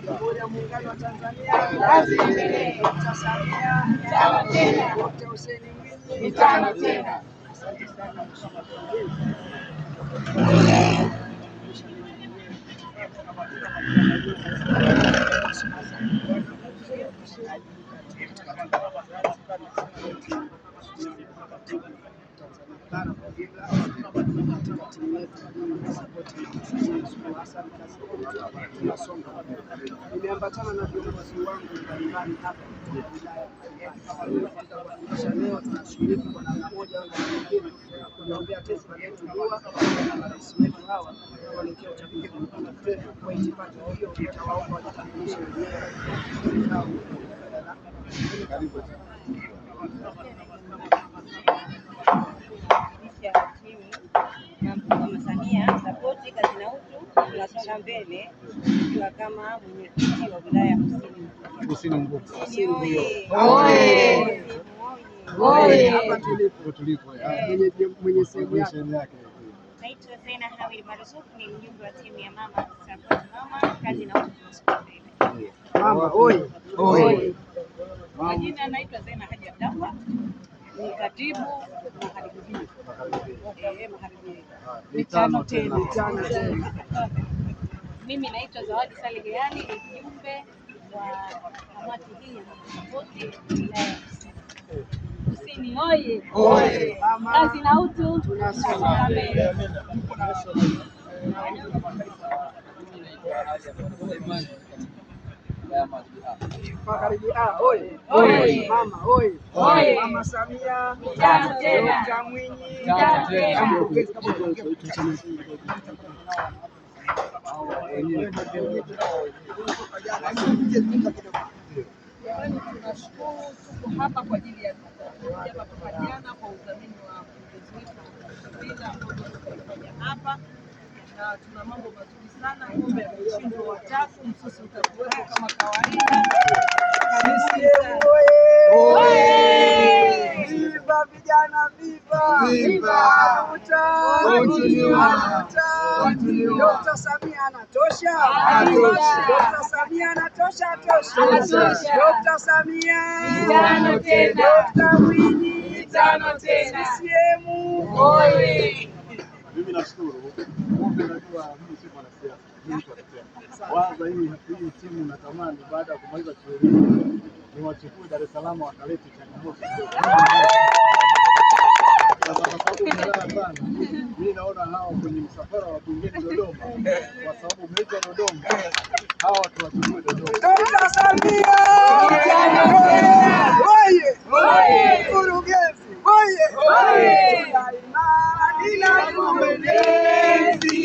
Jamhuri ya Muungano wa Tanzania, kazi iendelee. Dkt. Samia, mitano tena. Dkt. Hussein Mwinyi, mitano tena. Asante sana mheshimiwa mkurugenzi. Nimeambatana na viongozi wangu mbalimbali hapa kuhakikisha leo tunashiriki kwa namna moja au nyingine kuombea taifa letu dua na marais wetu hawa kuelekea uchaguzi mkuu. Kwa itifaki hiyo nitawaomba wajitambulishe wenyewe. Mama Samia sapoti kazi na utu, tunasonga mbele tukiwa kama mwenyekiti wa wilaya ya Kusini Unguja. Hapa tulipo mwenye sehemu yake. Naitwa Zena Hawil Marzuku, ni mjumbe wa timu ya mama sapoti mama kazi na utu, tunasonga mbele. Mama oi. Majina naitwa Zena Haji Abdalla, ni katibu magharibi. Mitano tena. Mimi naitwa Zawadi Salegeani, ni mjumbe wa kamati hii ya sapoti wilaya Kusini. Oye! Kazi na utu, tunasonga mbele. Magharibi oi. Mama oi. Mama Samia mitano tena. Dkt. Mwinyi mitano tena. Tunashukuru, tuko hapa kwa ajili ya kupatiana kwa udhamini wa mkurugenzi wetu ambao tunafanya hapa, na tuna mambo mazuri sana. Ng'ombe ya mchinjo wa tatu, msosi utakuwepo kama kawaida. Viva vijana, viva! Dkt. Samia anatosha. Dkt. Samia anatosha. Dkt. Samia mitano tena. Dkt. Mwinyi mitano tena. CCM oye! Mimi nashukuru. Najua mimi si mwanasiasa. Kwanza hii timu natamani baada ya kumaliza chuo hii niwachukue Dar es Salaam wakalete changamoto. Kwa sababu sana mimi naona hawa kwenye msafara wa bungeni Dodoma, kwa sababu umeitwa Dodoma, hawa watu wachukue Dodoma. Dkt. Samia oye! Mkurugenzi oye! Tuna mwenezi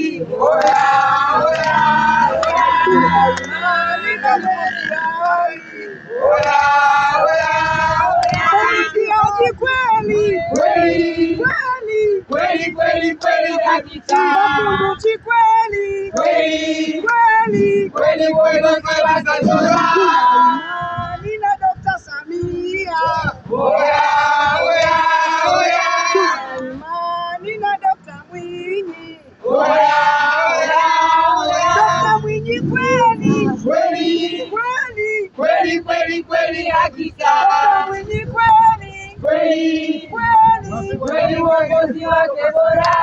Nina Dkt. Samia nina Dkt. Mwinyi Dkt. Mwinyi kweli hakika Dkt. Mwinyi kweli uongozi wake bora.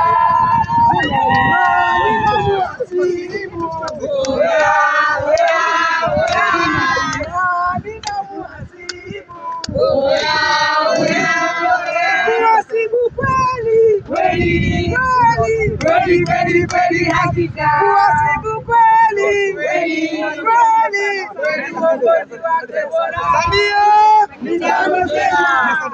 Kweli hakika uwasibu kweli uongozi wake bora. Samia mitano tena.